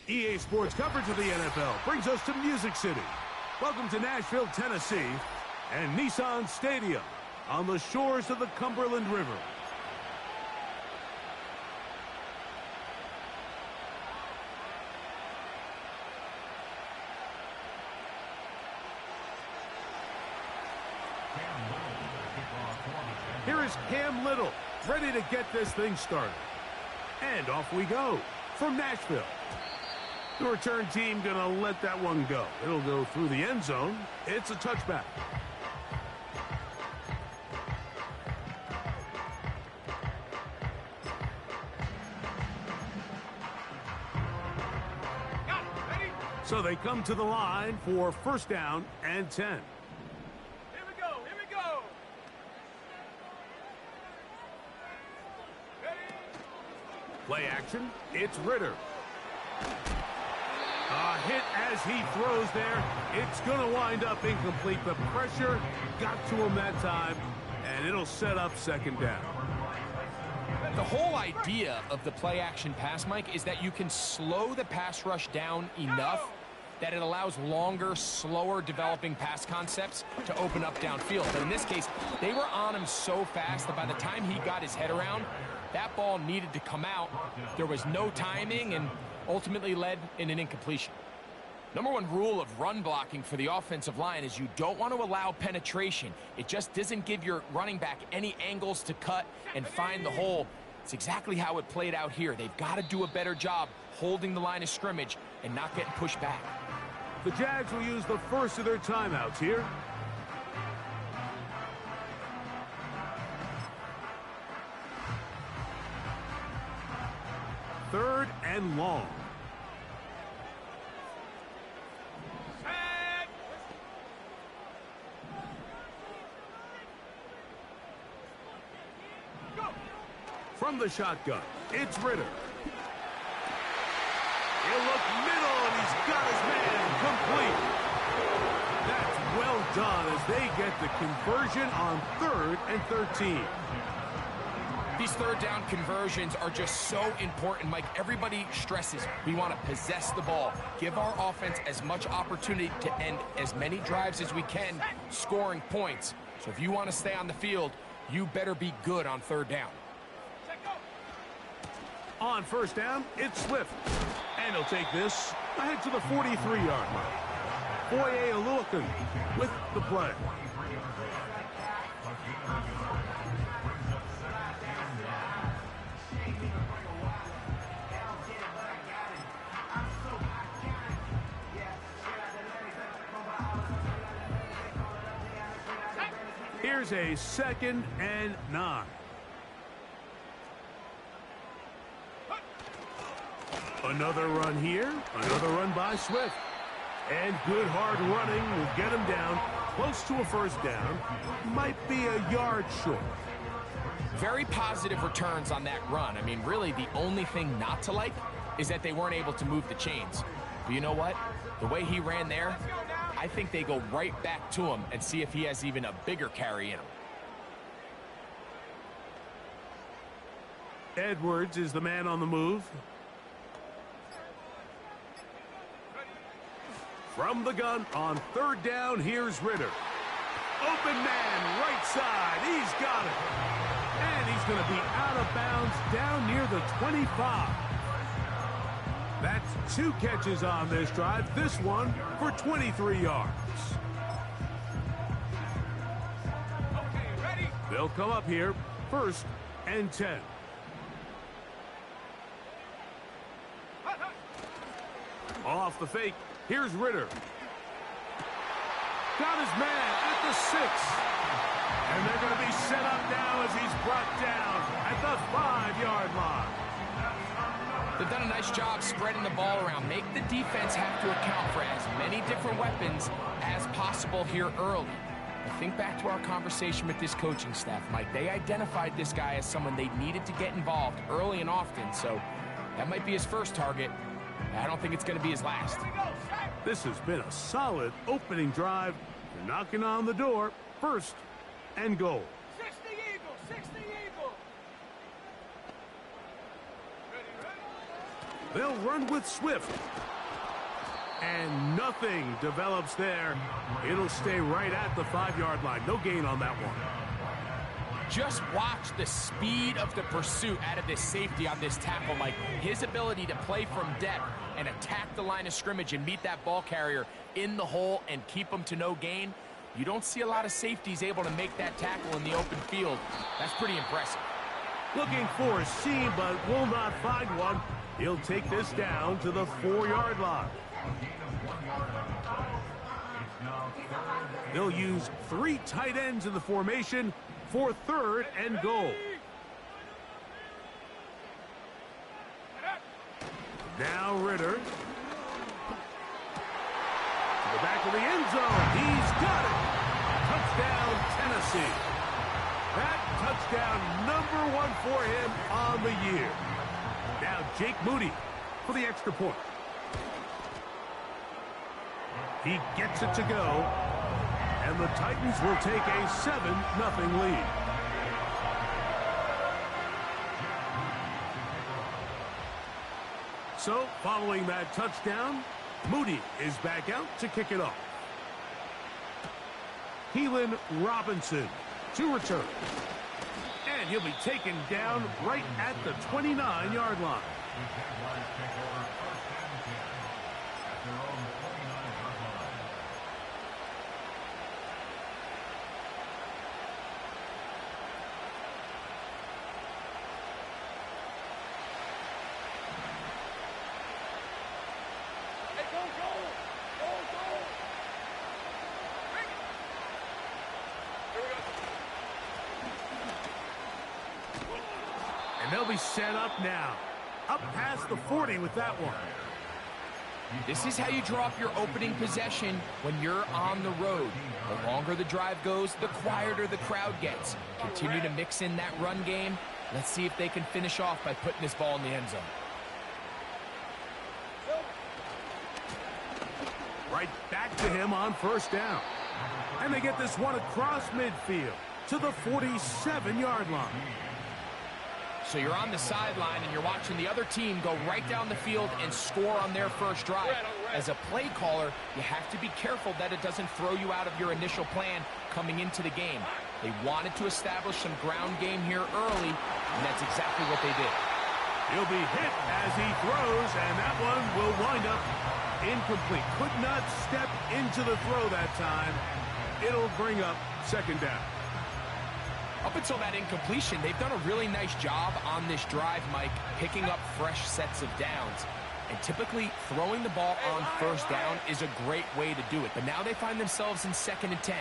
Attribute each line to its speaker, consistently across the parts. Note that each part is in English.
Speaker 1: EA Sports coverage of the NFL brings us to Music City. Welcome to Nashville, Tennessee, and Nissan Stadium on the shores of the Cumberland River. Here is Cam Little, ready to get this thing started. And off we go from Nashville. The return team gonna let that one go. It'll go through the end zone. It's a touchback. So they come to the line for first down and 10. Play action, it's Ritter. A hit as he throws there. It's going to wind up incomplete. The pressure got to him that time, and it'll set up second down.
Speaker 2: The whole idea of the play action pass, Mike, is that you can slow the pass rush down enough that it allows longer, slower developing pass concepts to open up downfield. But in this case, they were on him so fast that by the time he got his head around, that ball needed to come out. There was no timing and ultimately led in an incompletion. Number one rule of run blocking for the offensive line is you don't want to allow penetration. It just doesn't give your running back any angles to cut and find the hole. It's exactly how it played out here. They've got to do a better job holding the line of scrimmage and not getting pushed back.
Speaker 1: The Jags will use the first of their timeouts here. Third and long. From the shotgun, it's Ritter. He'll look middle, and he's got his man complete. That's well done as they get the conversion on 3rd and 13.
Speaker 2: These third down conversions are just so important, Mike. Everybody stresses we want to possess the ball, give our offense as much opportunity to end as many drives as we can, scoring points. So if you want to stay on the field, you better be good on third down.
Speaker 1: On first down, it's Swift. And he'll take this ahead to the 43-yard line. Foye Aluakin with the play. Here's a 2nd and 9. Another run here, another run by Swift. And good hard running will get him down close to a first down. Might be a yard short.
Speaker 2: Very positive returns on that run. I mean, really, the only thing not to like is that they weren't able to move the chains. But you know what? The way he ran there, I think they go right back to him and see if he has even a bigger carry in him.
Speaker 1: Edwards is the man on the move. From the gun on third down, here's Ritter. Open man, right side. He's got it. And he's going to be out of bounds down near the 25. That's 2 catches on this drive. This one for 23 yards. Okay, ready? They'll come up here, 1st and 10. Off the fake. Here's Ritter. Got his man at the 6. And they're going to be set up now as he's brought down at the 5-yard line.
Speaker 2: They've done a nice job spreading the ball around. Make the defense have to account for as many different weapons as possible here early. But think back to our conversation with this coaching staff, Mike. They identified this guy as someone they needed to get involved early and often. So that might be his first target. I don't think it's going to be his last.
Speaker 1: This has been a solid opening drive. They're knocking on the door. 1st and goal.
Speaker 3: 60 Eagle, 60 Eagle.
Speaker 1: They'll run with Swift. And nothing develops there. It'll stay right at the 5-yard line. No gain on that one.
Speaker 2: Just watch the speed of the pursuit out of this safety on this tackle, Mike. His ability to play from depth and attack the line of scrimmage and meet that ball carrier in the hole and keep him to no gain. You don't see a lot of safeties able to make that tackle in the open field. That's pretty impressive.
Speaker 1: Looking for a seam, but will not find one. He'll take this down to the 4-yard line. They'll use 3 tight ends in the formation for 3rd and goal. Now Ritter. To the back of the end zone. He's got it. Touchdown, Tennessee. That touchdown #1 for him on the year. Now Jake Moody for the extra point. He gets it to go. And the Titans will take a 7-0 lead. So, following that touchdown, Moody is back out to kick it off. Keelan Robinson to return. And he'll be taken down right at the 29-yard line. And they'll be set up now. Up past the 40 with that one.
Speaker 2: This is how you draw up your opening possession when you're on the road. The longer the drive goes, the quieter the crowd gets. Continue to mix in that run game. Let's see if they can finish off by putting this ball in the end zone.
Speaker 1: Right back to him on 1st down. And they get this one across midfield to the 47-yard line.
Speaker 2: So you're on the sideline and you're watching the other team go right down the field and score on their first drive. As a play caller, you have to be careful that it doesn't throw you out of your initial plan coming into the game. They wanted to establish some ground game here early, and that's exactly what they did.
Speaker 1: He'll be hit as he throws, and that one will wind up incomplete. Could not step into the throw that time. It'll bring up 2nd down.
Speaker 2: Up until that incompletion, they've done a really nice job on this drive, Mike, picking up fresh sets of downs. And typically, throwing the ball on 1st down is a great way to do it. But now they find themselves in 2nd and 10.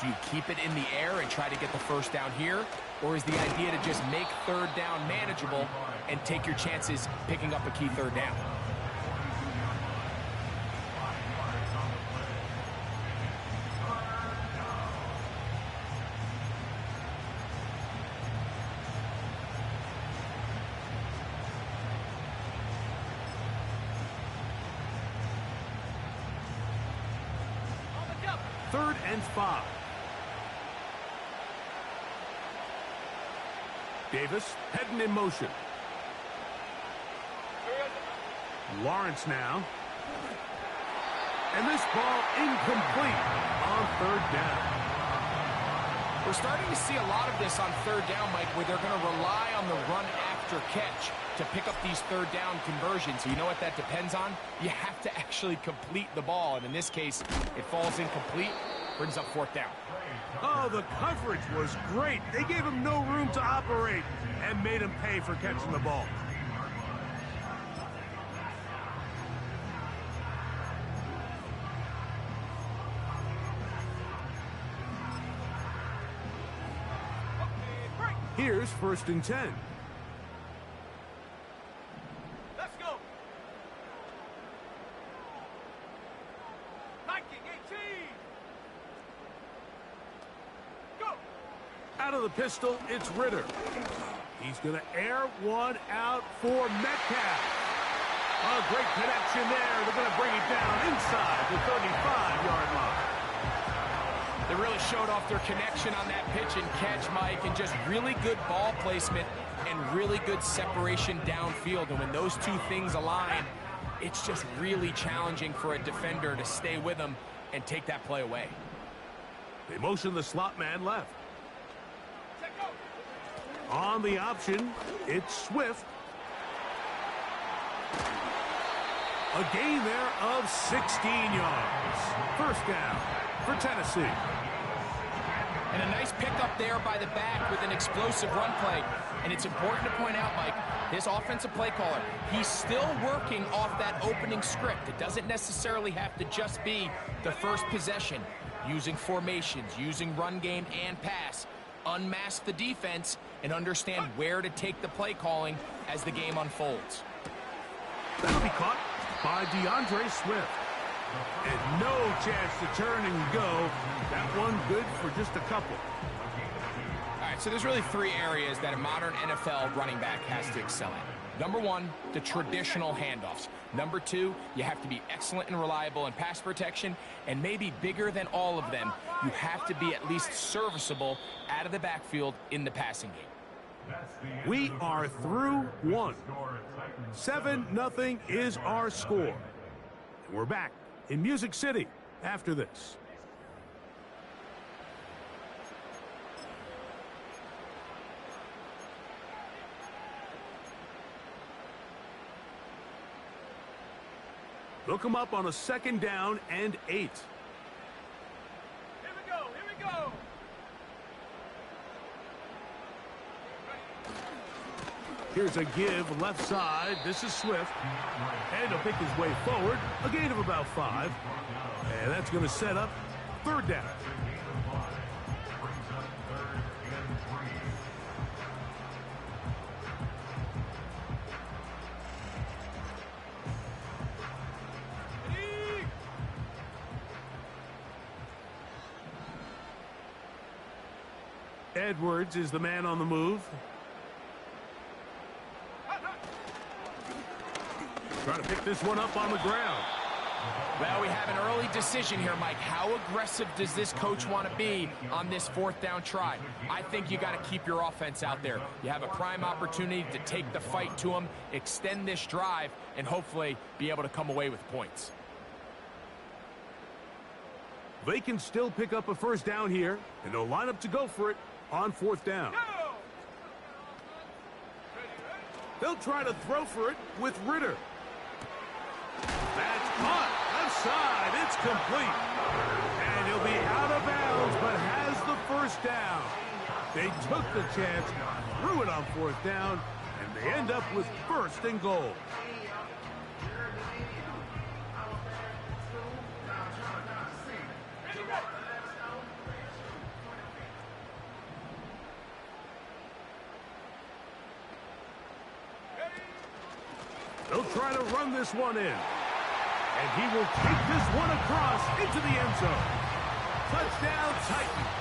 Speaker 2: Do you keep it in the air and try to get the 1st down here? Or is the idea to just make 3rd down manageable and take your chances picking up a key 3rd down?
Speaker 1: Third and 5. Davis heading in motion. Lawrence now. And this ball incomplete on 3rd down.
Speaker 2: We're starting to see a lot of this on 3rd down, Mike, where they're going to rely on the run after catch to pick up these 3rd down conversions. You know what that depends on? You have to actually complete the ball, and in this case, it falls incomplete, brings up 4th down.
Speaker 1: Oh, the coverage was great. They gave him no room to operate and made him pay for catching the ball. Here's 1st and 10.
Speaker 3: Let's go. 19-18. Go.
Speaker 1: Out of the pistol, it's Ritter. He's going to air one out for Metcalf. A great connection there. They're going to bring it down inside the 35-yard line.
Speaker 2: They really showed off their connection on that pitch and catch, Mike, and just really good ball placement and really good separation downfield. And when those two things align, it's just really challenging for a defender to stay with them and take that play away.
Speaker 1: They motion the slot man left. On the option, it's Swift. A gain there of 16 yards. First down for Tennessee.
Speaker 2: And a nice pickup there by the back with an explosive run play. And it's important to point out, Mike, this offensive play caller, he's still working off that opening script. It doesn't necessarily have to just be the first possession. Using formations, using run game and pass. Unmask the defense and understand where to take the play calling as the game unfolds.
Speaker 1: That'll be caught by DeAndre Swift. And no chance to turn and go. That one good for just a couple.
Speaker 2: All right, so there's really three areas that a modern NFL running back has to excel in. Number one, the traditional handoffs. Number two, you have to be excellent and reliable in pass protection. And maybe bigger than all of them, you have to be at least serviceable out of the backfield in the passing game.
Speaker 1: We are through one. 7-0 is our score. And we're back in Music City after this. They'll come up on a 2nd down and 8.
Speaker 3: Here we go. Here we go.
Speaker 1: Here's a give left side. This is Swift. And he'll pick his way forward. A gain of about 5. And that's going to set up 3rd down. Edwards is the man on the move. Trying to pick this one up on the ground.
Speaker 2: Well, we have an early decision here, Mike. How aggressive does this coach want to be on this 4th down try? I think you got to keep your offense out there. You have a prime opportunity to take the fight to them, extend this drive, and hopefully be able to come away with points.
Speaker 1: They can still pick up a 1st down here, and they'll line up to go for it on 4th down. They'll try to throw for it with Ritter. That's caught. Left side. It's complete. And he'll be out of bounds, but has the 1st down. They took the chance, threw it on 4th down, and they end up with 1st and goal. They'll try to run this one in. And he will take this one across into the end zone. Touchdown, Titans.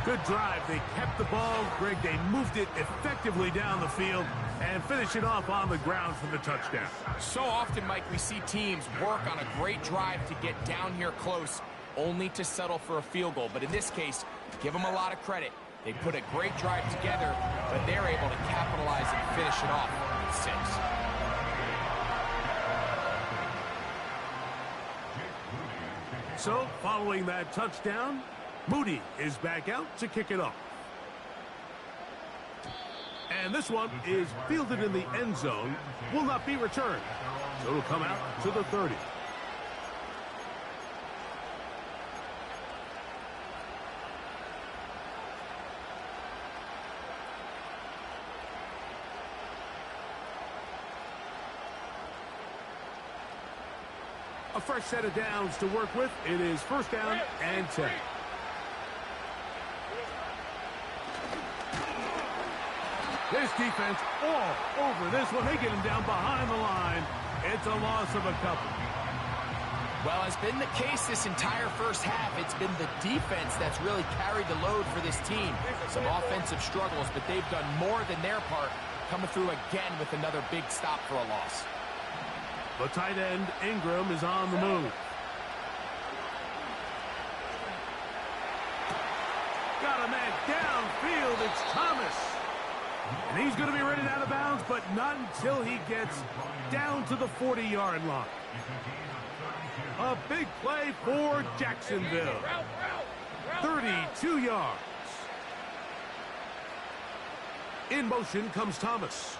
Speaker 1: Good drive. They kept the ball. Greg, they moved it effectively down the field and finish it off on the ground for the touchdown.
Speaker 2: So often, Mike, we see teams work on a great drive to get down here close, only to settle for a field goal. But in this case, give them a lot of credit. They put a great drive together, but they're able to capitalize and finish it off with 6.
Speaker 1: So, following that touchdown, Moody is back out to kick it off. And this one is fielded in the end zone, will not be returned. So it'll come out to the 30. A fresh set of downs to work with. It is 1st down and 10. This defense all over this one. They get him down behind the line. It's a loss of a couple.
Speaker 2: Well, it's been the case this entire 1st half. It's been the defense that's really carried the load for this team. Some offensive struggles, but they've done more than their part, coming through again with another big stop for a loss.
Speaker 1: The tight end, Ingram, is on the move. And downfield, it's Thomas. And he's going to be running out of bounds, but not until he gets down to the 40-yard line. A big play for Jacksonville. 32 yards. In motion comes Thomas.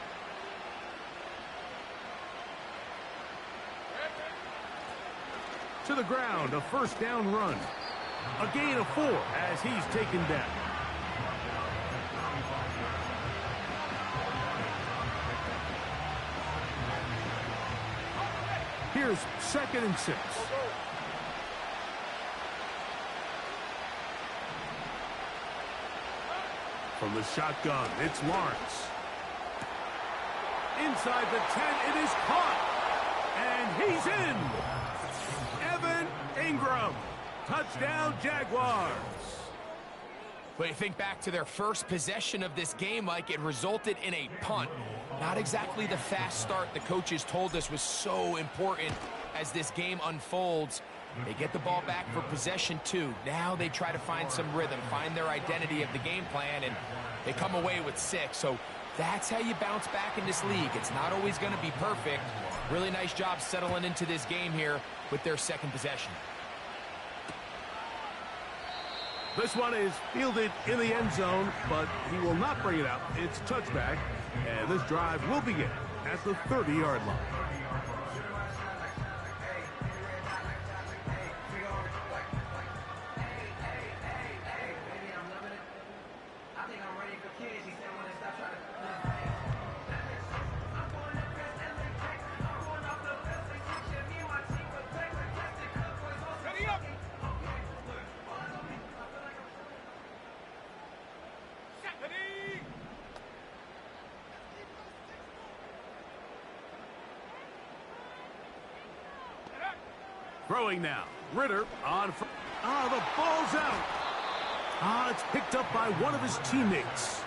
Speaker 1: To the ground, a first down run. A gain of 4 as he's taken down. Here's 2nd and 6. From the shotgun, it's Lawrence. Inside the 10, it is caught. And he's in. Evan Ingram. Touchdown, Jaguars.
Speaker 2: Well, you think back to their first possession of this game, Mike, it resulted in a punt. Not exactly the fast start the coaches told us was so important as this game unfolds. They get the ball back for possession 2. Now they try to find some rhythm, find their identity of the game plan, and they come away with 6. So that's how you bounce back in this league. It's not always going to be perfect. Really nice job settling into this game here with their 2nd possession.
Speaker 1: This one is fielded in the end zone, but he will not bring it out. It's touchback, and this drive will begin at the 30-yard line. Throwing now. Ritter on. The ball's out. It's picked up by one of his teammates.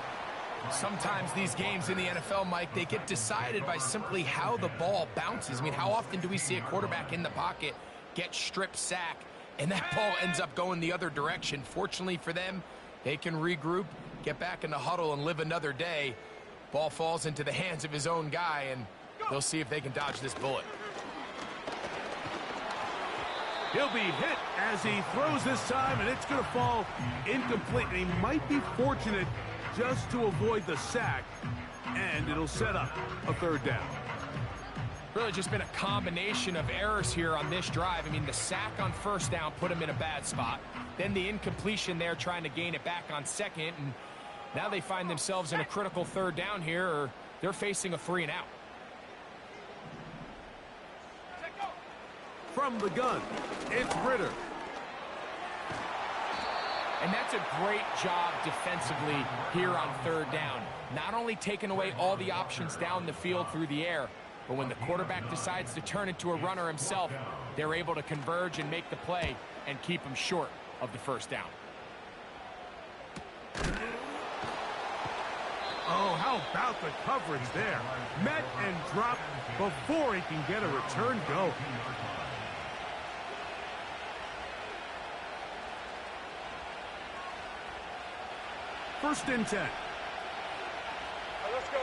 Speaker 2: Sometimes these games in the NFL, Mike, they get decided by simply how the ball bounces. I mean, how often do we see a quarterback in the pocket get strip sack, and that ball ends up going the other direction? Fortunately for them, they can regroup, get back in the huddle, and live another day. Ball falls into the hands of his own guy, and they'll see if they can dodge this bullet.
Speaker 1: He'll be hit as he throws this time, and it's going to fall incomplete. And he might be fortunate just to avoid the sack, and it'll set up a 3rd down.
Speaker 2: Really just been a combination of errors here on this drive. I mean, the sack on 1st down put him in a bad spot. Then the incompletion there trying to gain it back on 2nd, and now they find themselves in a critical 3rd down here, or they're facing a 3 and out.
Speaker 1: From the gun, it's Ritter.
Speaker 2: And that's a great job defensively here on 3rd down. Not only taking away all the options down the field through the air, but when the quarterback decides to turn into a runner himself, they're able to converge and make the play and keep him short of the 1st down.
Speaker 1: Oh, how about the coverage there? Met and dropped before he can get a return going. First and 10.
Speaker 3: Let's go.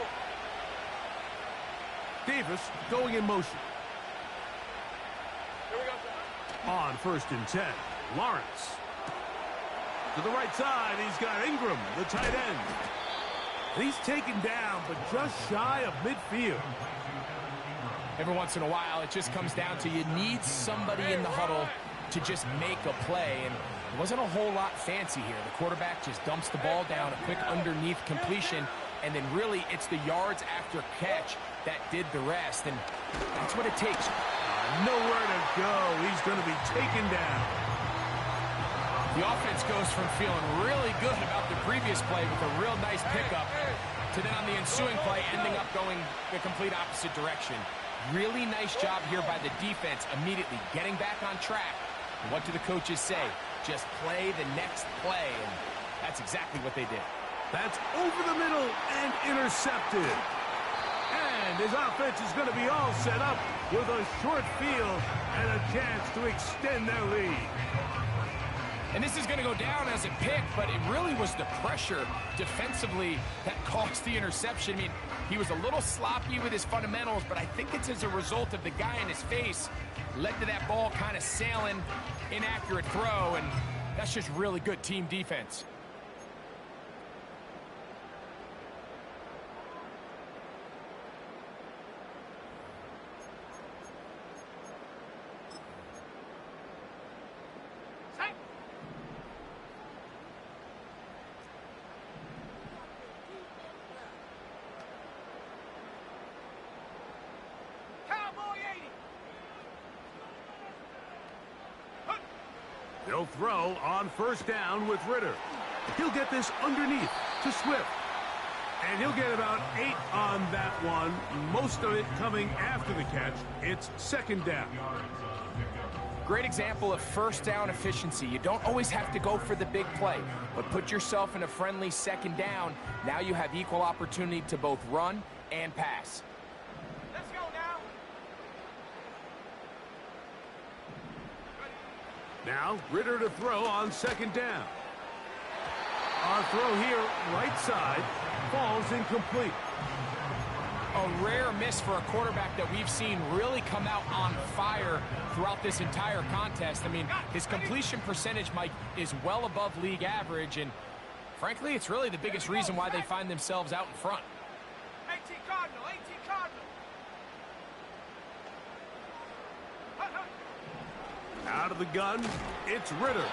Speaker 1: Davis going in motion.
Speaker 3: Here we go.
Speaker 1: On 1st and 10, Lawrence. To the right side, he's got Ingram, the tight end. And he's taken down, but just shy of midfield.
Speaker 2: Every once in a while, it just comes down to you need somebody in the huddle to just make a play, and it wasn't a whole lot fancy here. The quarterback just dumps the ball down, a quick underneath completion, and then really it's the yards after catch that did the rest, and that's what it takes.
Speaker 1: Nowhere to go. He's going to be taken down.
Speaker 2: The offense goes from feeling really good about the previous play with a real nice pickup to then on the ensuing play ending up going the complete opposite direction. Really nice job here by the defense immediately getting back on track. And what do the coaches say? Just play the next play, and that's exactly what they did.
Speaker 1: That's over the middle and intercepted. And his offense is going to be all set up with a short field and a chance to extend their lead.
Speaker 2: And this is going to go down as a pick, but it really was the pressure defensively that caused the interception. I mean, he was a little sloppy with his fundamentals, but I think it's as a result of the guy in his face led to that ball kind of sailing, inaccurate throw, and that's just really good team defense.
Speaker 1: They'll throw on first down with Ritter. He'll get this underneath to Swift. And he'll get about 8 on that one, most of it coming after the catch. It's second down.
Speaker 2: Great example of first down efficiency. You don't always have to go for the big play, but put yourself in a friendly second down. Now you have equal opportunity to both run and pass.
Speaker 3: Let's go now.
Speaker 1: Now, Ritter to throw on second down. Our throw here, right side, falls incomplete.
Speaker 2: A rare miss for a quarterback that we've seen really come out on fire throughout this entire contest. I mean, his completion percentage, Mike, is well above league average, and frankly, it's really the biggest reason why they find themselves out in front.
Speaker 3: 18 Cardinal, 18 Cardinal.
Speaker 1: Out of the gun, it's Ritter.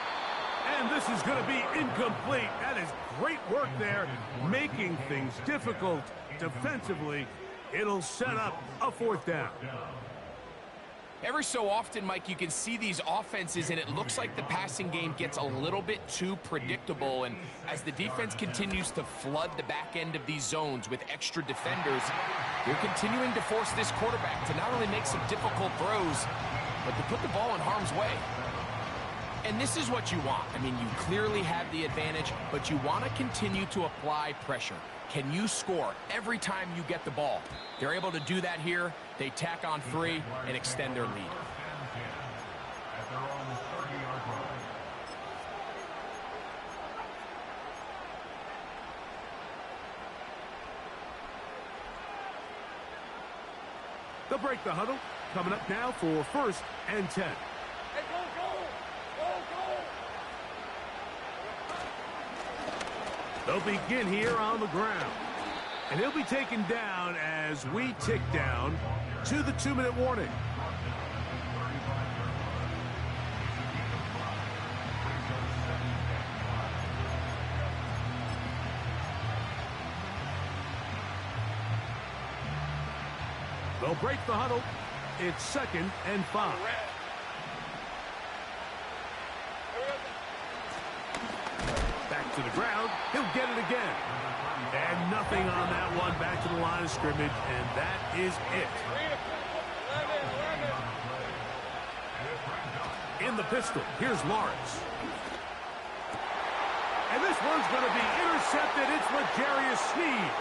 Speaker 1: And this is going to be incomplete. That is great work there, making things difficult defensively. It'll set up a fourth down.
Speaker 2: Every so often, Mike, you can see these offenses, and it looks like the passing game gets a little bit too predictable. And as the defense continues to flood the back end of these zones with extra defenders, they're continuing to force this quarterback to not only make some difficult throws, but to put the ball in harm's way. And this is what you want. I mean, you clearly have the advantage, but you want to continue to apply pressure. Can you score every time you get the ball? They're able to do that here. They tack on 3 and extend their lead.
Speaker 1: They'll break the huddle. Coming up now for first and 10.
Speaker 3: Hey, go, go. Go, go.
Speaker 1: They'll begin here on the ground. And he'll be taken down as we tick down to the 2-minute warning. They'll break the huddle. It's second and 5. Back to the ground. He'll get it again. And nothing on that one. Back to the line of scrimmage, and that is it. In the pistol, here's Lawrence. And this one's going to be intercepted. It's L'Jarius Sneed.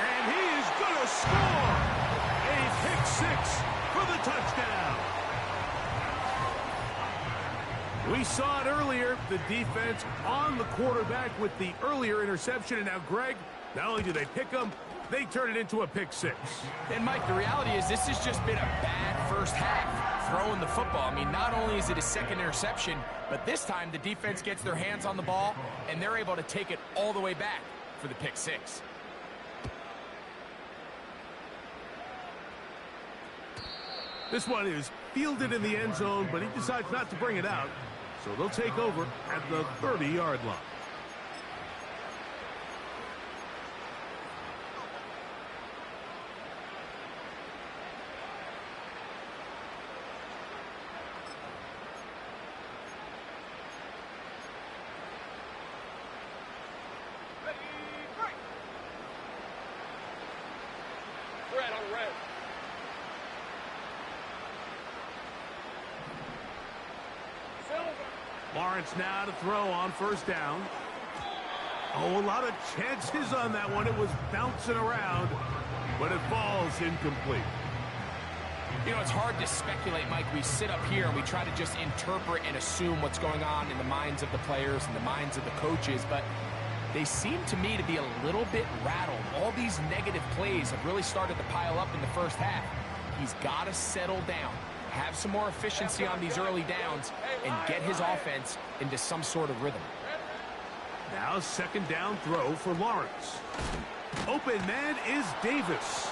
Speaker 1: And he is going to score a pick-6 for the touchdown. We saw it earlier, the defense on the quarterback with the earlier interception. And now, Greg, not only do they pick him, they turn it into a pick-6.
Speaker 2: And, Mike, the reality is this has just been a bad first half throwing the football. I mean, not only is it a second interception, but this time the defense gets their hands on the ball, and they're able to take it all the way back for the pick-6.
Speaker 1: This one is fielded in the end zone, but he decides not to bring it out. So they'll take over at the 30-yard line.
Speaker 3: Ready, break. Red on red.
Speaker 1: Lawrence now to throw on first down. Oh, a lot of chances on that one. It was bouncing around, but it falls incomplete.
Speaker 2: You know, it's hard to speculate, Mike. We sit up here and we try to just interpret and assume what's going on in the minds of the players and the minds of the coaches, but they seem to me to be a little bit rattled. All these negative plays have really started to pile up in the first half. He's got to settle down, have some more efficiency on these early downs, and get his offense into some sort of rhythm.
Speaker 1: Now second down throw for Lawrence. Open man is Davis.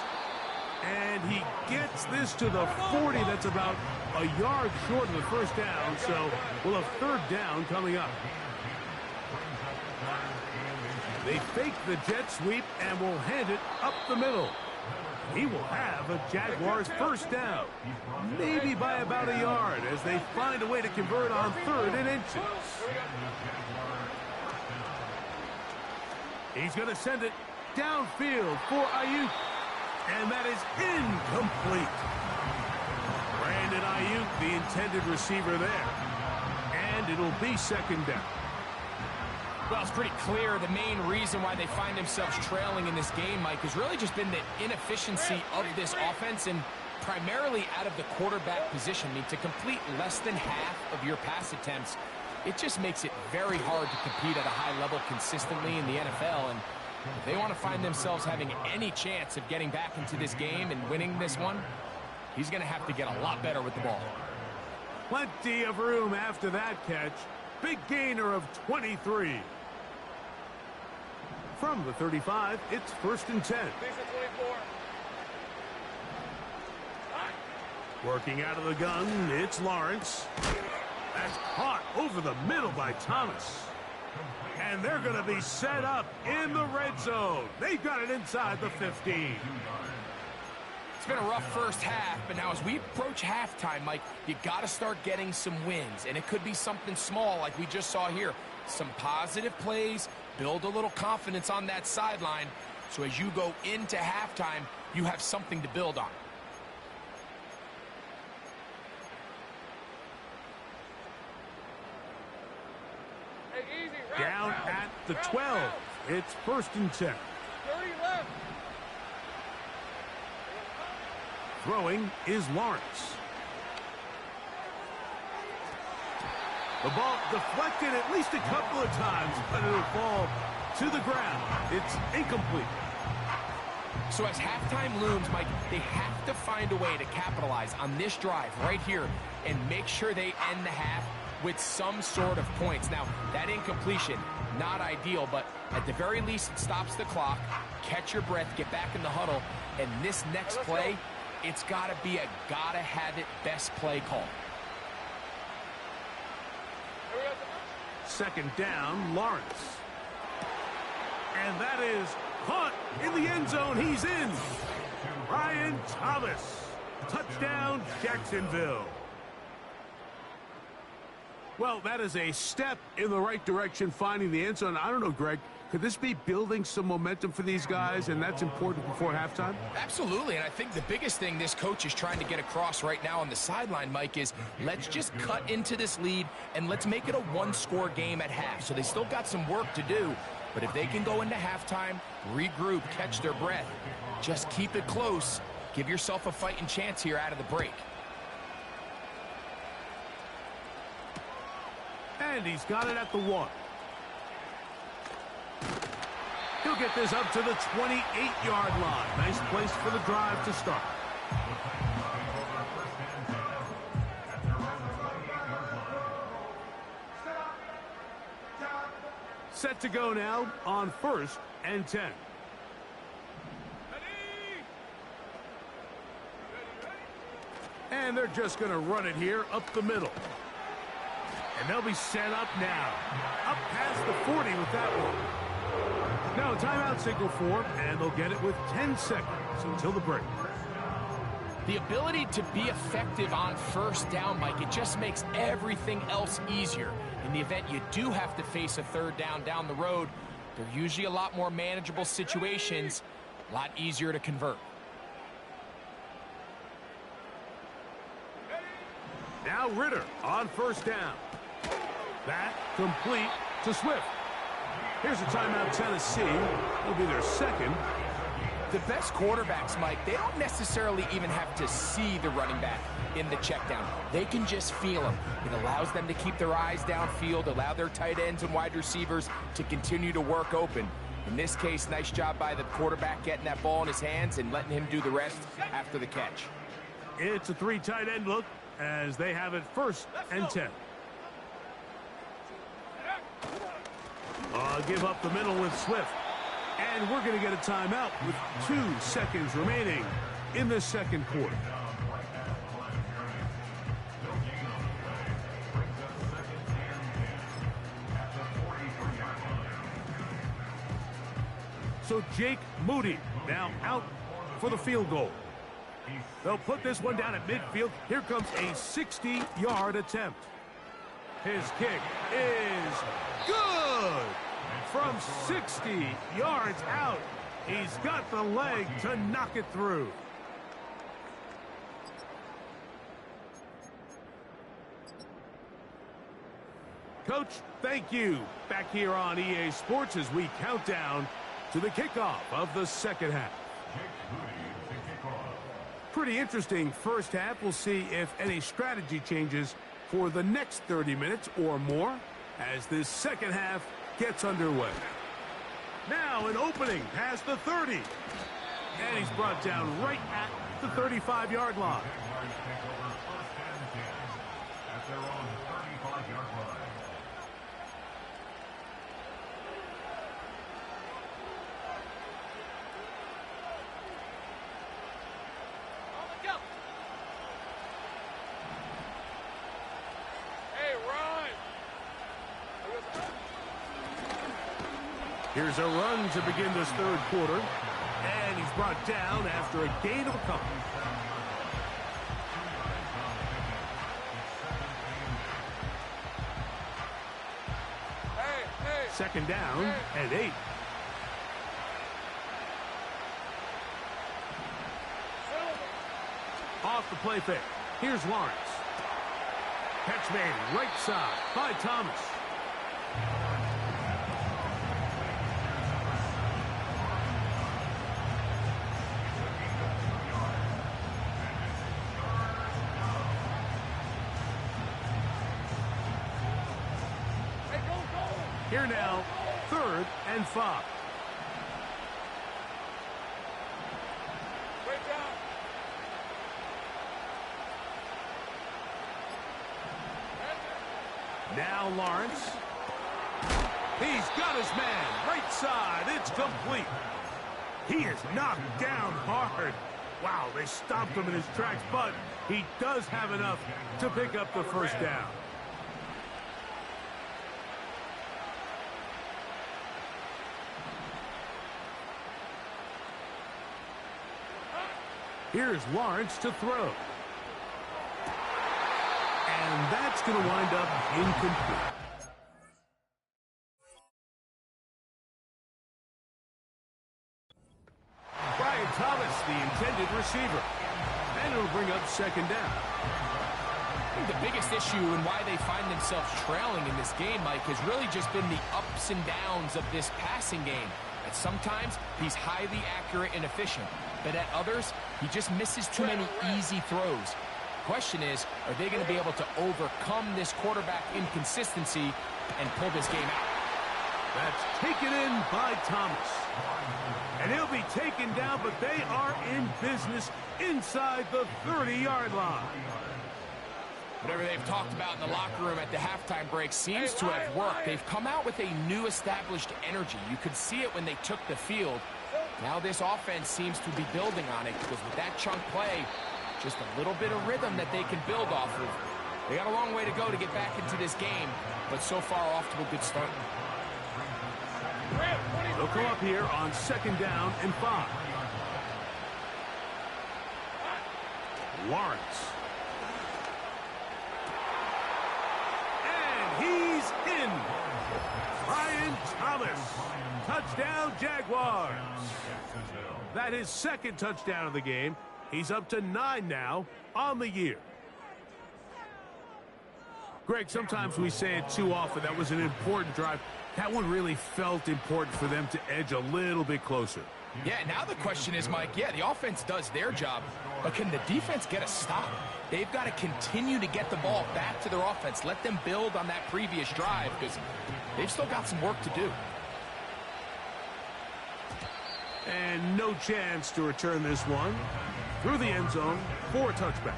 Speaker 1: And he gets this to the 40. That's about a yard short of the first down. So we'll have third down coming up. They fake the jet sweep and will hand it up the middle. He will have a Jaguars first down. Maybe by about a yard as they find a way to convert on 3rd and inches. He's going to send it downfield for Ayuk. And that is incomplete. Brandon Ayuk, the intended receiver there. And it'll be second down.
Speaker 2: Well, it's pretty clear the main reason why they find themselves trailing in this game, Mike, has really just been the inefficiency of this offense and primarily out of the quarterback position. I mean, to complete less than half of your pass attempts, it just makes it very hard to compete at a high level consistently in the NFL. And if they want to find themselves having any chance of getting back into this game and winning this one, he's going to have to get a lot better with the ball.
Speaker 1: Plenty of room after that catch. Big gainer of 23. From the 35, it's 1st and 10. Working out of the gun, it's Lawrence. That's caught over the middle by Thomas. And they're going to be set up in the red zone. They've got it inside the 15.
Speaker 2: It's been a rough first half, but now as we approach halftime, Mike, you got to start getting some wins. And it could be something small like we just saw here. Some positive plays, build a little confidence on that sideline. So as you go into halftime, you have something to build on.
Speaker 1: Down at the 12. It's 1st and 10.
Speaker 3: 30 left.
Speaker 1: Throwing is Lawrence. The ball deflected at least a couple of times, but it'll fall to the ground. It's incomplete.
Speaker 2: So as halftime looms, Mike, they have to find a way to capitalize on this drive right here and make sure they end the half with some sort of points. Now, that incompletion, not ideal, but at the very least, it stops the clock. Catch your breath, get back in the huddle, and this next play, it's got to be a gotta-have-it best play call.
Speaker 1: Second down, Lawrence. And that is caught in the end zone. He's in. Ryan Thomas. Touchdown, Jacksonville. Well, that is a step in the right direction, finding the end zone. I don't know, Greg, could this be building some momentum for these guys, and that's important before halftime?
Speaker 2: Absolutely, and I think the biggest thing this coach is trying to get across right now on the sideline, Mike, is let's just cut into this lead, and let's make it a one-score game at half. So they still got some work to do, but if they can go into halftime, regroup, catch their breath, just keep it close, give yourself a fighting chance here out of the break.
Speaker 1: And he's got it at the 1. He'll get this up to the 28-yard line. Nice place for the drive to start. Set to go now on 1st and 10. And they're just going to run it here up the middle. And they'll be set up now. Up past the 40 with that one. Now, timeout signal for, and they'll get it with 10 seconds until the break.
Speaker 2: The ability to be effective on first down, Mike, it just makes everything else easier. In the event you do have to face a third down the road, they're usually a lot more manageable situations, a lot easier to convert.
Speaker 1: Now Ritter on first down. That complete to Swift. Here's a timeout, Tennessee. It'll be their second.
Speaker 2: The best quarterbacks, Mike, they don't necessarily even have to see the running back in the check down. They can just feel him. It allows them to keep their eyes downfield, allow their tight ends and wide receivers to continue to work open. In this case, nice job by the quarterback getting that ball in his hands and letting him do the rest after the catch.
Speaker 1: It's a 3 tight end look as they have it 1st and 10. Give up the middle with Swift. And we're going to get a timeout with 2 seconds remaining in the 2nd quarter. So Jake Moody now out for the field goal. They'll put this one down at midfield. Here comes a 60-yard attempt. His kick is good. From 60 yards out, he's got the leg to knock it through. Coach, thank you. Back here on EA Sports as we count down to the kickoff of the 2nd half. Pretty interesting first half. We'll see if any strategy changes for the next 30 minutes or more as this 2nd half gets underway. Now an opening past the 30. And he's brought down right at the 35-yard line. Here's a run to begin this 3rd quarter. And he's brought down after a gain of a couple. Second down and 8. Off the play fake. Here's Lawrence. Catch made right side by Thomas. Here now, 3rd and 5. Now Lawrence. He's got his man. Right side. It's complete. He is knocked down hard. Wow, they stopped him in his tracks, but he does have enough to pick up the 1st down. Here's Lawrence to throw. And that's going to wind up incomplete. Brian Thomas, the intended receiver. And it'll bring up 2nd down.
Speaker 2: I think the biggest issue and why they find themselves trailing in this game, Mike, has really just been the ups and downs of this passing game. At sometimes, he's highly accurate and efficient. But at others, he just misses too many easy throws. The question is, are they going to be able to overcome this quarterback inconsistency and pull this game out?
Speaker 1: That's taken in by Thomas. And he'll be taken down, but they are in business inside the 30-yard line.
Speaker 2: Whatever they've talked about in the locker room at the halftime break seems to have worked. They've come out with a new established energy. You could see it when they took the field. Now this offense seems to be building on it because with that chunk play, just a little bit of rhythm that they can build off of. They got a long way to go to get back into this game, but so far off to a good start.
Speaker 1: They'll come up here on 2nd down and 5. Lawrence. And he's in. Brian Thomas. Touchdown, Jaguars. That is 2nd touchdown of the game. He's up to 9 now on the year. Greg, sometimes we say it too often. That was an important drive. That one really felt important for them to edge a little bit closer.
Speaker 2: Yeah, now the question is, Mike, yeah, the offense does their job, but can the defense get a stop? They've got to continue to get the ball back to their offense. Let them build on that previous drive because they've still got some work to do.
Speaker 1: And no chance to return this one through the end zone for a touchback.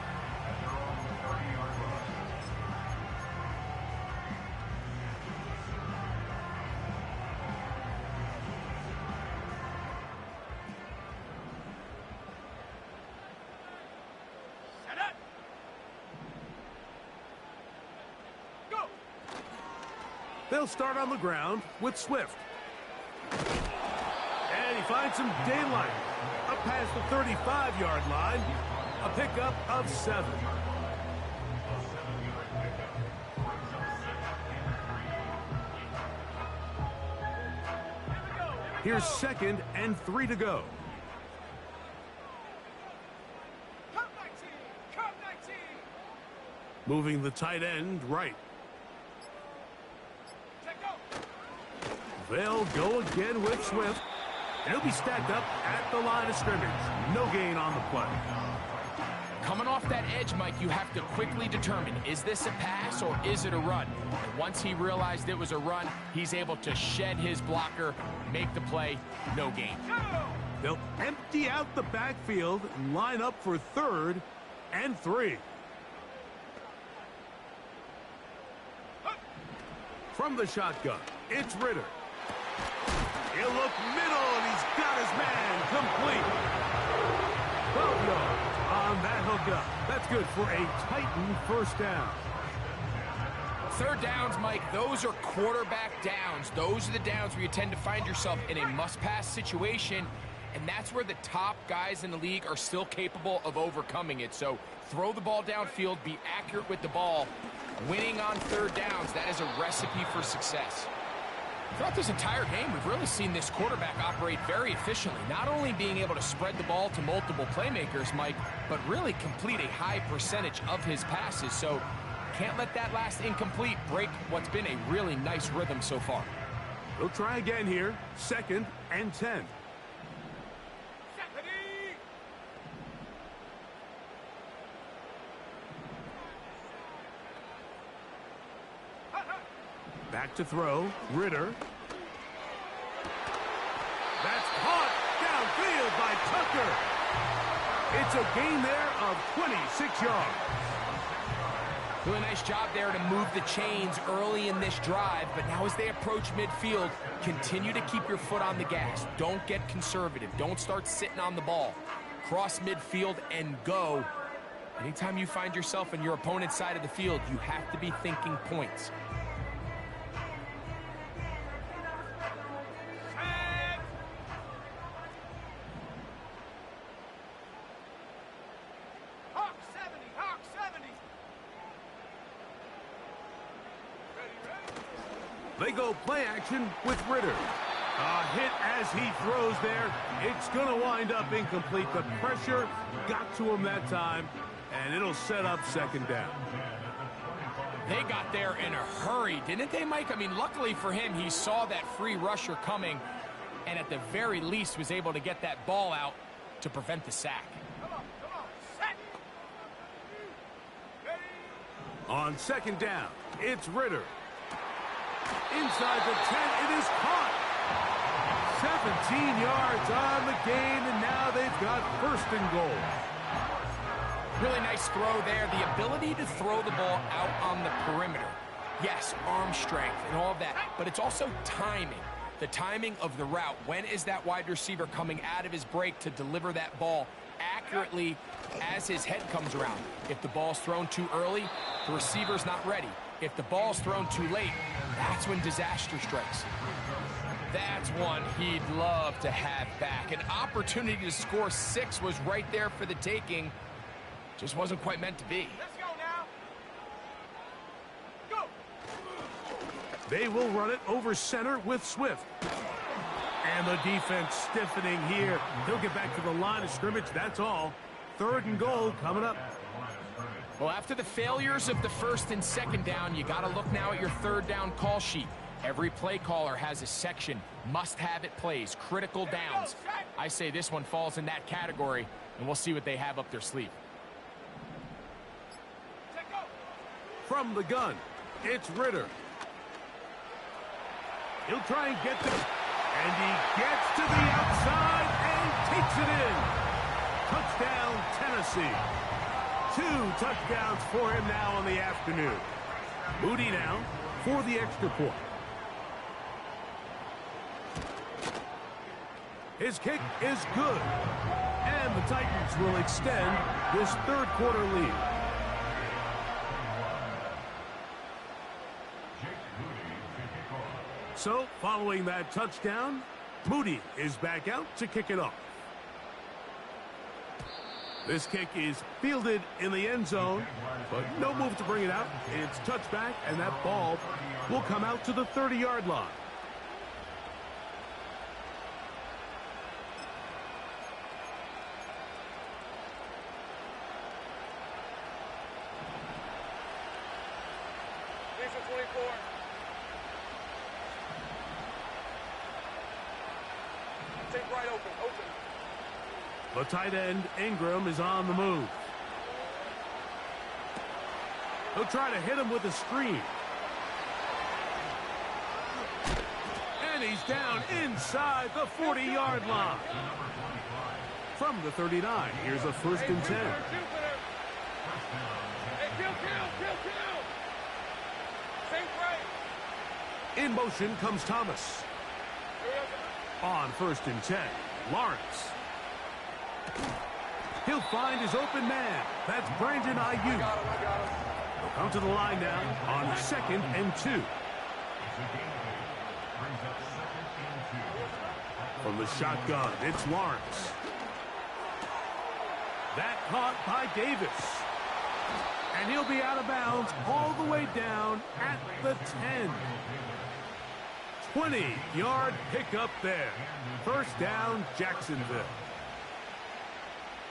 Speaker 1: They'll start on the ground with Swift. And he finds some daylight. Up past the 35-yard line. A pickup of 7. Here's 2nd and 3 to go. Moving the tight end right. They'll go again with Swift. And he'll be stacked up at the line of scrimmage. No gain on the play.
Speaker 2: Coming off that edge, Mike, you have to quickly determine, is this a pass or is it a run? And once he realized it was a run, he's able to shed his blocker, make the play, no gain.
Speaker 1: They'll empty out the backfield and line up for 3rd and 3. From the shotgun, it's Ritter. He'll look middle, and he's got his man complete. 12 yards on that hookup. That's good for a Titan first down.
Speaker 2: 3rd downs, Mike, those are quarterback downs. Those are the downs where you tend to find yourself in a must-pass situation, and that's where the top guys in the league are still capable of overcoming it. So throw the ball downfield, be accurate with the ball. Winning on 3rd downs, that is a recipe for success. Throughout this entire game, we've really seen this quarterback operate very efficiently, not only being able to spread the ball to multiple playmakers, Mike, but really complete a high percentage of his passes. So can't let that last incomplete break what's been a really nice rhythm so far.
Speaker 1: They'll try again here. 2nd and 10. Back to throw. Ritter. That's caught downfield by Tucker. It's a gain there of 26 yards.
Speaker 2: Really nice job there to move the chains early in this drive, but now as they approach midfield, continue to keep your foot on the gas. Don't get conservative. Don't start sitting on the ball. Cross midfield and go. Anytime you find yourself on your opponent's side of the field, you have to be thinking points.
Speaker 1: They go play action with Ritter. A hit as he throws there. It's going to wind up incomplete. The pressure got to him that time, and it'll set up 2nd down.
Speaker 2: They got there in a hurry, didn't they, Mike? I mean, luckily for him, he saw that free rusher coming, and at the very least was able to get that ball out to prevent the sack.
Speaker 1: On 2nd down, it's Ritter. Inside the 10, it is caught. 17 yards on the gain, and now they've got 1st and goal.
Speaker 2: Really nice throw there. The ability to throw the ball out on the perimeter. Yes, arm strength and all of that, but it's also timing. The timing of the route. When is that wide receiver coming out of his break to deliver that ball accurately as his head comes around? If the ball's thrown too early, the receiver's not ready. If the ball's thrown too late, that's when disaster strikes. That's one he'd love to have back. An opportunity to score 6 was right there for the taking. Just wasn't quite meant to be.
Speaker 3: Let's go now. Go.
Speaker 1: They will run it over center with Swift. And the defense stiffening here. He'll get back to the line of scrimmage. That's all. 3rd and goal coming up.
Speaker 2: Well, after the failures of the 1st and 2nd down, you got to look now at your 3rd down call sheet. Every play caller has a section, must-have-it plays, critical downs. I say this one falls in that category, and we'll see what they have up their sleeve.
Speaker 1: From the gun, it's Ritter. He'll try and get this. And he gets to the outside and takes it in. Touchdown, Tennessee. 2 touchdowns for him now on the afternoon. Moody now for the extra point. His kick is good. And the Titans will extend this third quarter lead. So, following that touchdown, Moody is back out to kick it off. This kick is fielded in the end zone, but no move to bring it out. It's touchback, and that ball will come out to the 30-yard line.
Speaker 3: Right open.
Speaker 1: The tight end, Ingram, is on the move. He'll try to hit him with a screen. And he's down inside the 40-yard line. From the 39, here's a 1st and 10.
Speaker 3: Hey, kill. Think right.
Speaker 1: In motion comes Thomas. On 1st and 10, Lawrence. He'll find his open man. That's Brandon Ayuk. He'll come to the line now on 2nd and 2. From the shotgun, it's Lawrence. That caught by Davis. And he'll be out of bounds all the way down at the 10. 20-yard pickup there. 1st down, Jacksonville.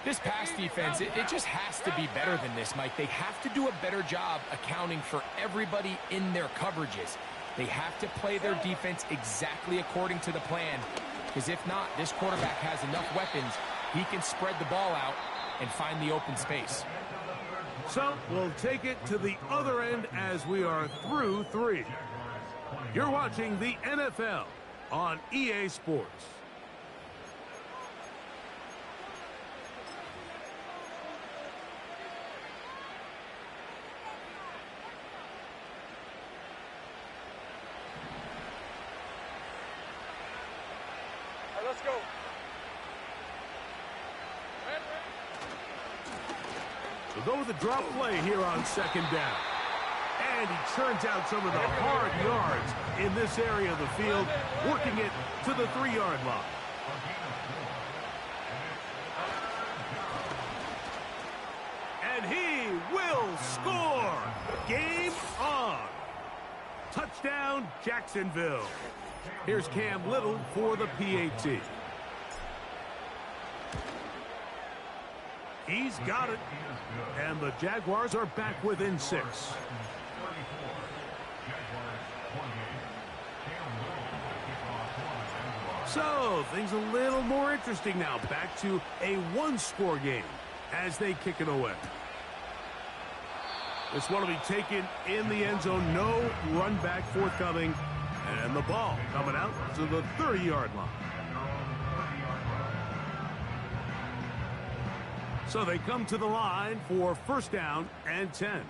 Speaker 2: This pass defense, it just has to be better than this, Mike. They have to do a better job accounting for everybody in their coverages. They have to play their defense exactly according to the plan, because if not, this quarterback has enough weapons. He can spread the ball out and find the open space.
Speaker 1: So we'll take it to the other end as we are through 3. You're watching the NFL on EA Sports.
Speaker 3: All right, let's go.
Speaker 1: We'll go with a drop play here on 2nd down. And he churns out some of the hard yards in this area of the field, working it to the 3-yard line. And he will score. Game on. Touchdown, Jacksonville. Here's Cam Little for the PAT. He's got it. And the Jaguars are back within 6. So, things a little more interesting now. Back to a 1-score game as they kick it away. This one will be taken in the end zone. No run back forthcoming. And the ball coming out to the 30-yard line. So they come to the line for 1st down and 10.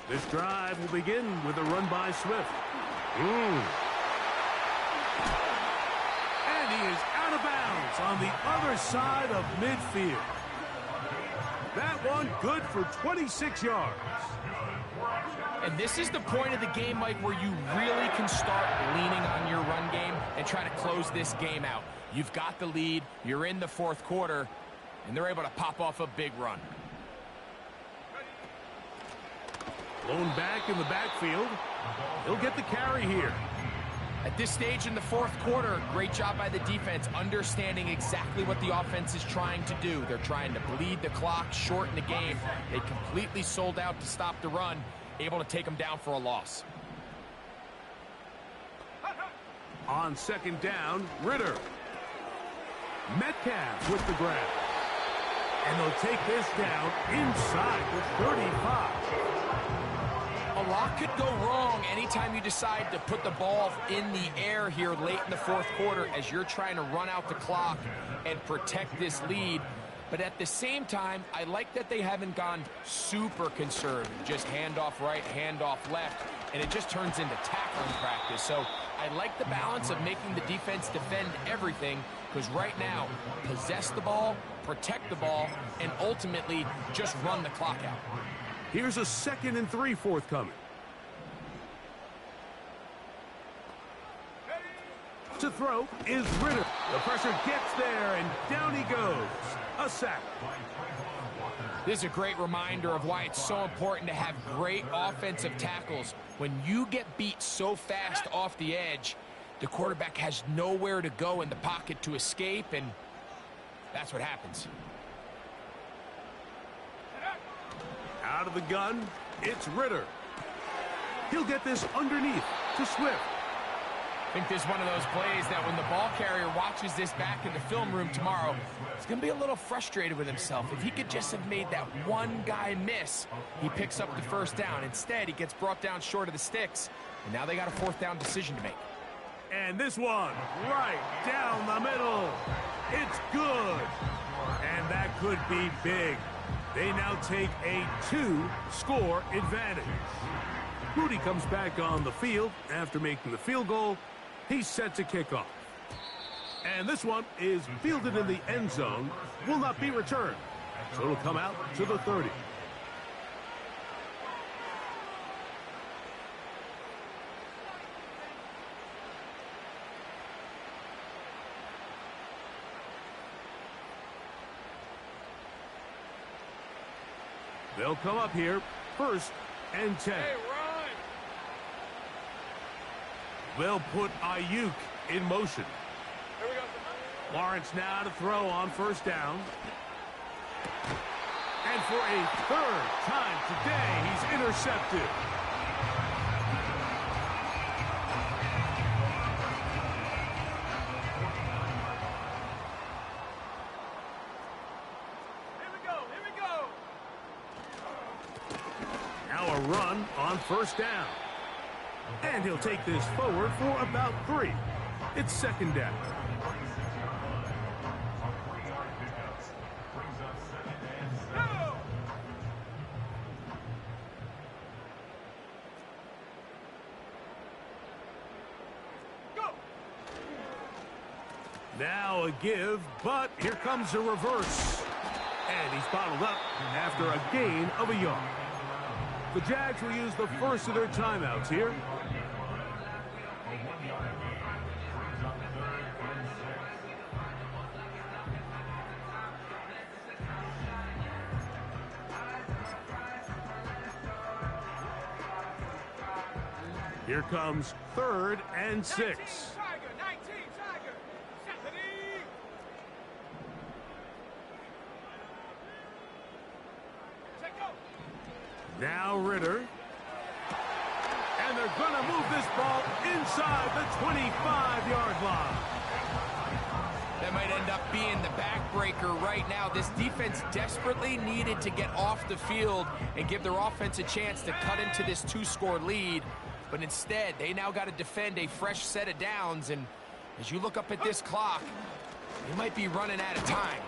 Speaker 1: This drive will begin with a run by Swift. And he is out of bounds on the other side of midfield. That one good for 26 yards.
Speaker 2: And this is the point of the game, Mike, where you really can start leaning on your run game and try to close this game out. You've got the lead, you're in the 4th quarter, and they're able to pop off a big run.
Speaker 1: Blown back in the backfield. He'll get the carry here.
Speaker 2: At this stage in the fourth quarter, great job by the defense, understanding exactly what the offense is trying to do. They're trying to bleed the clock, shorten the game. They completely sold out to stop the run, able to take them down for a loss.
Speaker 1: On second down, Ritter. Metcalf with the grab. And they'll take this down inside the 35.
Speaker 2: A lot could go wrong anytime you decide to put the ball in the air here late in the fourth quarter as you're trying to run out the clock and protect this lead. But at the same time, I like that they haven't gone super conservative. Just handoff right, handoff left, and it just turns into tackling practice. So I like the balance of making the defense defend everything, because right now, possess the ball, protect the ball, and ultimately just run the clock out.
Speaker 1: Here's a 2nd and 3 forthcoming. To throw is Ritter. The pressure gets there, and down he goes. A sack.
Speaker 2: This is a great reminder of why it's so important to have great offensive tackles. When you get beat so fast off the edge, the quarterback has nowhere to go in the pocket to escape, and that's what happens.
Speaker 1: Out of the gun, it's Ritter. He'll get this underneath to Swift.
Speaker 2: I think this is one of those plays that when the ball carrier watches this back in the film room tomorrow, he's going to be a little frustrated with himself. If he could just have made that one guy miss, he picks up the first down. Instead, he gets brought down short of the sticks, and now they got a 4th down decision to make.
Speaker 1: And this one, right down the middle. It's good. And that could be big. They now take a 2-score advantage. Rudy comes back on the field after making the field goal. He's set to kick off. And this one is fielded in the end zone. Will not be returned. So it'll come out to the 30. They'll come up here, 1st and 10.
Speaker 3: Hey, run!
Speaker 1: They'll put Ayuk in motion.
Speaker 3: Here we go.
Speaker 1: Lawrence now to throw on 1st down. And for a 3rd time today, he's intercepted. Now a run on 1st down. And he'll take this forward for about 3. It's 2nd down. Now a give, but here comes a reverse. And he's bottled up after a gain of a yard. The Jags will use the first of their timeouts here. Here comes 3rd and 6. Now Ritter. And they're going to move this ball inside the 25-yard line.
Speaker 2: That might end up being the backbreaker right now. This defense desperately needed to get off the field and give their offense a chance to cut into this 2-score lead. But instead, they now got to defend a fresh set of downs. And as you look up at this clock, they might be running out of time.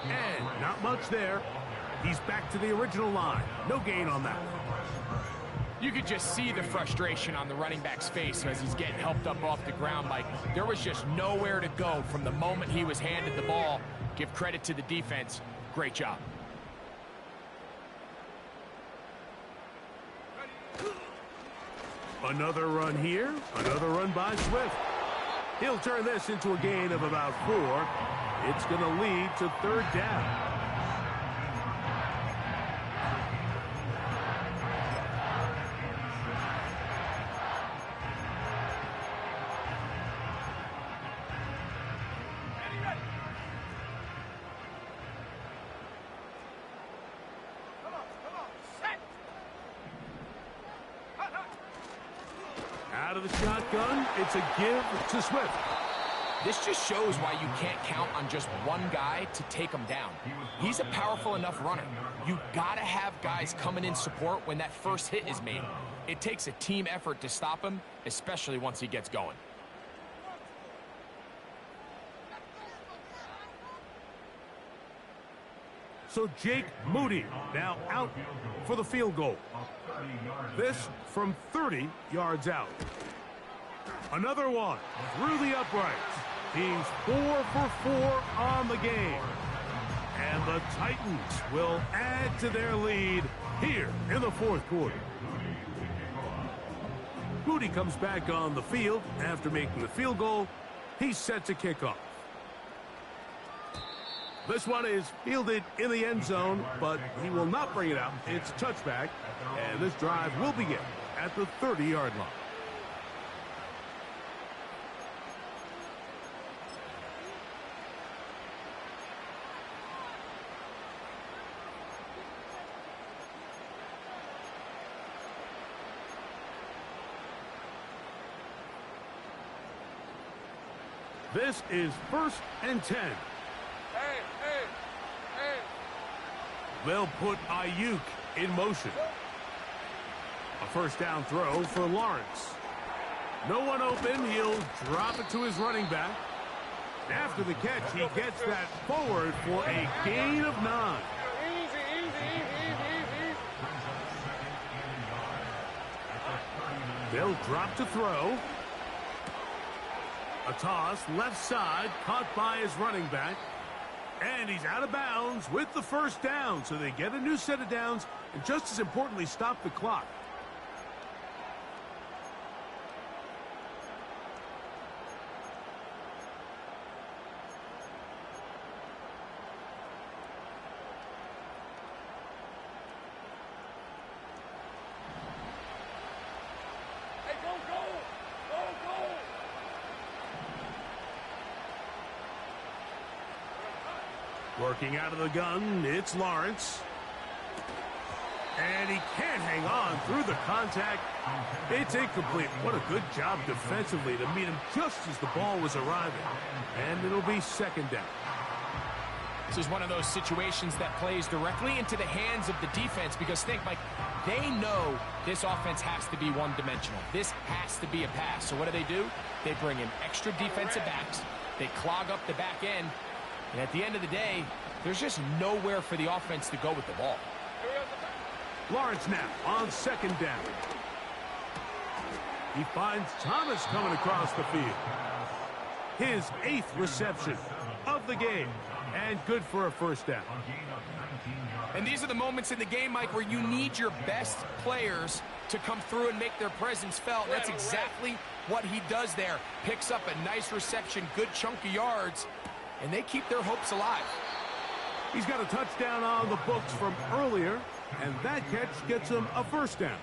Speaker 1: And not much there. He's back to the original line. No gain on that.
Speaker 2: You could just see the frustration on the running back's face as he's getting helped up off the ground. Like, there was just nowhere to go from the moment he was handed the ball. Give credit to the defense. Great job.
Speaker 1: Another run here. Another run by Swift. He'll turn this into a gain of about 4. It's going to lead to 3rd down. of the shotgun. It's a give to Swift.
Speaker 2: This just shows why you can't count on just one guy to take him down. He's a powerful enough runner. You gotta have guys coming in support when that first hit is made. It takes a team effort to stop him, especially once he gets going.
Speaker 1: So Jake Moody now out for the field goal. This from 30 yards out. Another one through the uprights. He's 4 for 4 on the game. And the Titans will add to their lead here in the fourth quarter. Moody comes back on the field after making the field goal. He's set to kick off. This one is fielded in the end zone, but he will not bring it out. It's a touchback, and this drive will begin at the 30-yard line. This is 1st and 10. They'll put Ayuk in motion. A first down throw for Lawrence. No one open. He'll drop it to his running back. After the catch, he gets that forward for a gain of 9. They'll drop to throw. A toss, left side, caught by his running back. And he's out of bounds with the first down. So they get a new set of downs and just as importantly, stop the clock.
Speaker 3: Hey, go!
Speaker 1: Working out of the gun, it's Lawrence. And he can't hang on through the contact. It's incomplete. What a good job defensively to meet him just as the ball was arriving. And it'll be second down.
Speaker 2: This is one of those situations that plays directly into the hands of the defense because think, Mike, they know this offense has to be one-dimensional. This has to be a pass. So what do? They bring in extra defensive backs. They clog up the back end. And at the end of the day, there's just nowhere for the offense to go with the ball.
Speaker 1: Lawrence now on second down. He finds Thomas coming across the field. His 8th reception of the game. And good for a first down.
Speaker 2: And these are the moments in the game, Mike, where you need your best players to come through and make their presence felt. That's exactly what he does there. Picks up a nice reception, good chunk of yards, and they keep their hopes alive.
Speaker 1: He's got a touchdown on the books from earlier, and that catch gets him a first down.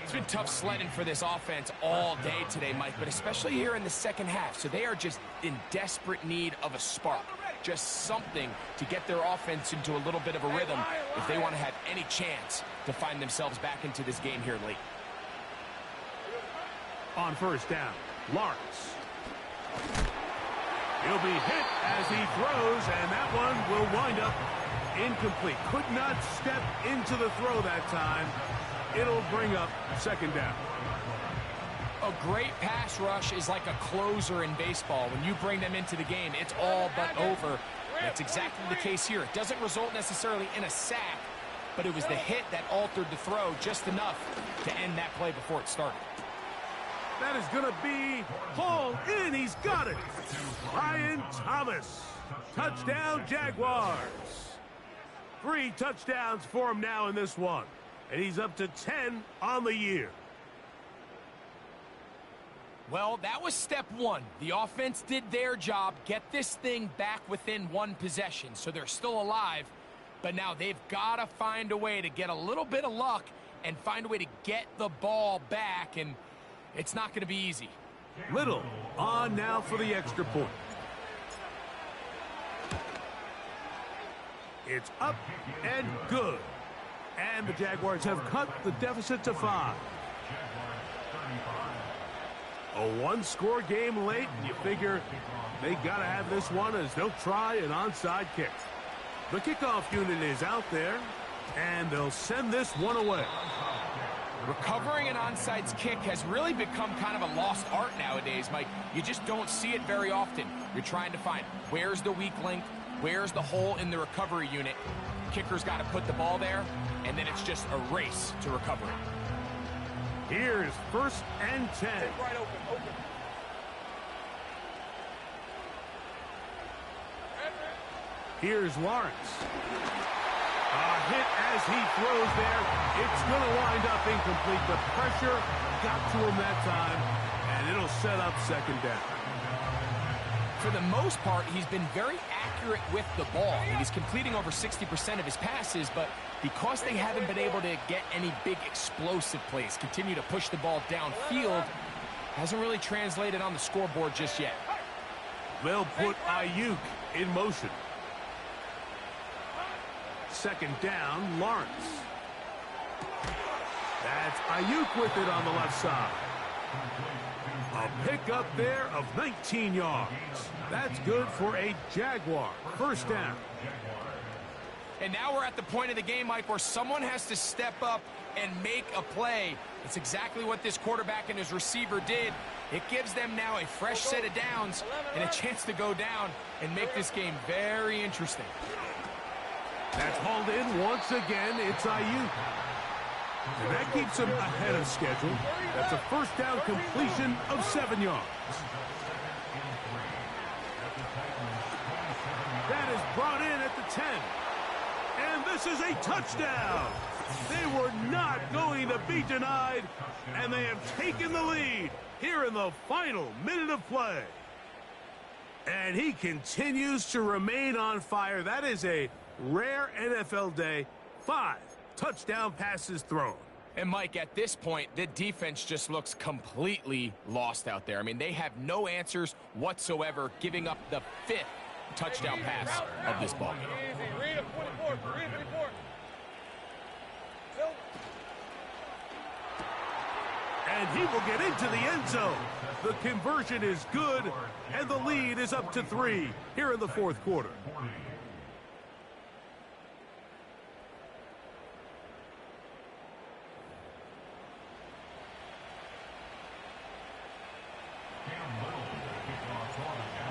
Speaker 2: It's been tough sledding for this offense all day today, Mike, but especially here in the second half. So they are just in desperate need of a spark, just something to get their offense into a little bit of a rhythm if they want to have any chance to find themselves back into this game here late.
Speaker 1: On first down, Lawrence. He'll be hit as he throws, and that one will wind up incomplete. Could not step into the throw that time. It'll bring up second down.
Speaker 2: A great pass rush is like a closer in baseball. When you bring them into the game, it's all but over. That's exactly the case here. It doesn't result necessarily in a sack, but it was the hit that altered the throw just enough to end that play before it started.
Speaker 1: That is going to be hauled in. He's got it. Brian Thomas. Touchdown, Jaguars. 3 touchdowns for him now in this one. And he's up to 10 on the year.
Speaker 2: Well, that was step one. The offense did their job, get this thing back within one possession, so they're still alive. But now they've got to find a way to get a little bit of luck and find a way to get the ball back, and it's not going to be easy.
Speaker 1: Little on now for the extra point. It's up and good. And the Jaguars have cut the deficit to 5. A one-score game late, and you figure they got to have this one as they'll try an onside kick. The kickoff unit is out there, and they'll send this one away.
Speaker 2: Recovering an onside kick has really become kind of a lost art nowadays, Mike. You just don't see it very often. You're trying to find where's the weak link, where's the hole in the recovery unit. Kicker's got to put the ball there, and then it's just a race to recover it.
Speaker 1: Here's 1st and 10.
Speaker 3: Right open.
Speaker 1: Here's Lawrence. A hit as he throws there. It's going to wind up incomplete. The pressure got to him that time, and it'll set up 2nd down.
Speaker 2: For the most part, he's been very accurate with the ball. He's completing over 60% of his passes, but because they haven't been able to get any big explosive plays, continue to push the ball downfield, hasn't really translated on the scoreboard just yet.
Speaker 1: They'll put Ayuk in motion. 2nd down, Lawrence. That's Ayuk with it on the left side. A pickup there of 19 yards. That's good for a Jaguar. 1st down.
Speaker 2: And now we're at the point of the game, Mike, where someone has to step up and make a play. It's exactly what this quarterback and his receiver did. It gives them now a fresh set of downs and a chance to go down and make this game very interesting.
Speaker 1: That's hauled in once again. It's Ayuk. And that keeps him ahead of schedule. That's a 1st down completion of 7 yards. That is brought in at the 10. And this is a touchdown. They were not going to be denied, and they have taken the lead here in the final minute of play. And he continues to remain on fire. That is a rare NFL day. 5 touchdown passes thrown.
Speaker 2: And Mike, at this point, the defense just looks completely lost out there. I mean, they have no answers whatsoever, giving up the 5th touchdown pass of this ball game.
Speaker 3: Easy. Read him. 24. Read 24.
Speaker 1: And he will get into the end zone. The conversion is good, and the lead is up to 3 here in the 4th quarter.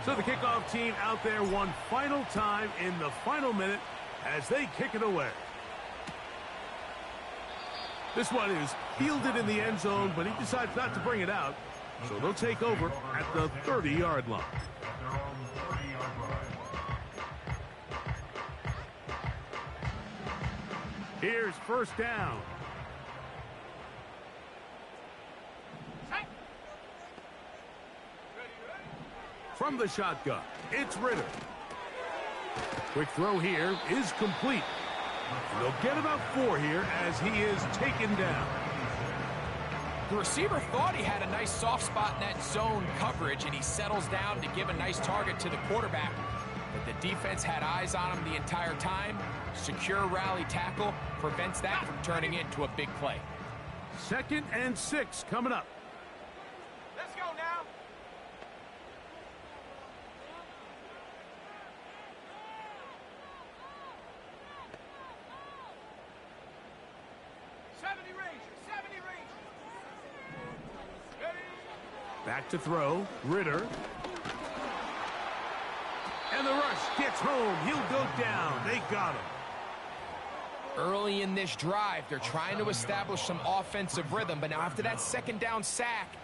Speaker 1: So the kickoff team out there one final time in the final minute as they kick it away. This one is fielded in the end zone, but he decides not to bring it out. So they'll take over at the 30-yard line. Here's 1st down. From the shotgun, it's Ritter. Quick throw here is complete. And they'll get about 4 here as he is taken down.
Speaker 2: The receiver thought he had a nice soft spot in that zone coverage, and he settles down to give a nice target to the quarterback. But the defense had eyes on him the entire time. Secure rally tackle prevents that from turning into a big play.
Speaker 1: 2nd and 6 coming up.
Speaker 3: Let's go now.
Speaker 1: Back to throw, Ritter. And the rush gets home. He'll go down. They got him.
Speaker 2: Early in this drive, they're trying to establish some offensive rhythm, but now after that 2nd down sack,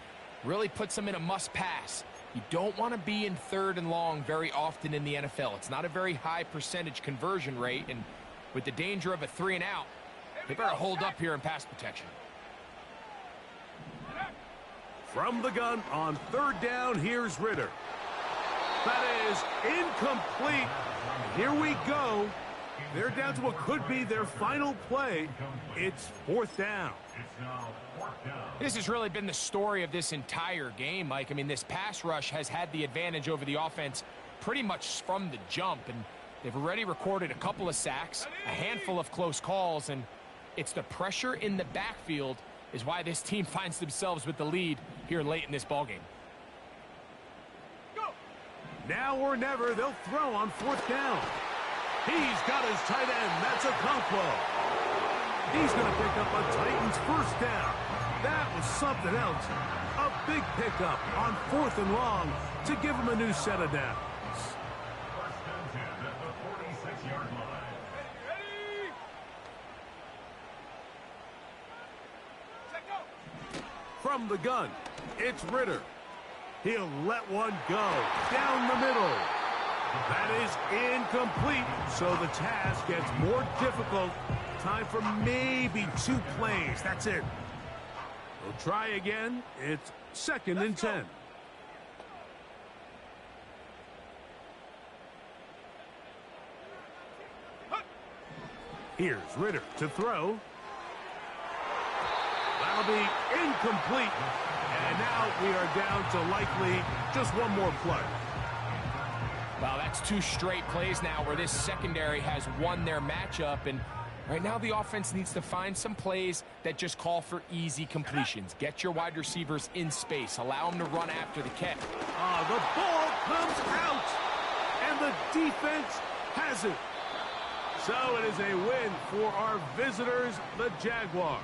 Speaker 2: really puts them in a must-pass. You don't want to be in 3rd and long very often in the NFL. It's not a very high percentage conversion rate, and with the danger of a 3 and out, they better hold up here in pass protection.
Speaker 1: From the gun on 3rd down, here's Ritter. That is incomplete. Here we go. They're down to what could be their final play. It's 4th down.
Speaker 2: This has really been the story of this entire game, Mike. I mean, this pass rush has had the advantage over the offense pretty much from the jump, and they've already recorded a couple of sacks, a handful of close calls, and it's the pressure in the backfield is why this team finds themselves with the lead here late in this ballgame.
Speaker 1: Now or never, they'll throw on 4th down. He's got his tight end. That's a Conquo. He's going to pick up a Titans 1st down. That was something else. A big pickup on 4th and long to give him a new set of downs. From the gun, it's Ritter. He'll let one go down the middle. That is incomplete, so the task gets more difficult. Time for maybe 2 plays. That's it. We'll try again. It's 2nd and 10. Here's Ritter to throw. That'll be incomplete. And now we are down to likely just one more play.
Speaker 2: Well, that's 2 straight plays now where this secondary has won their matchup. And right now the offense needs to find some plays that just call for easy completions. Get your wide receivers in space. Allow them to run after the catch.
Speaker 1: The ball comes out. And the defense has it. So it is a win for our visitors, the Jaguars.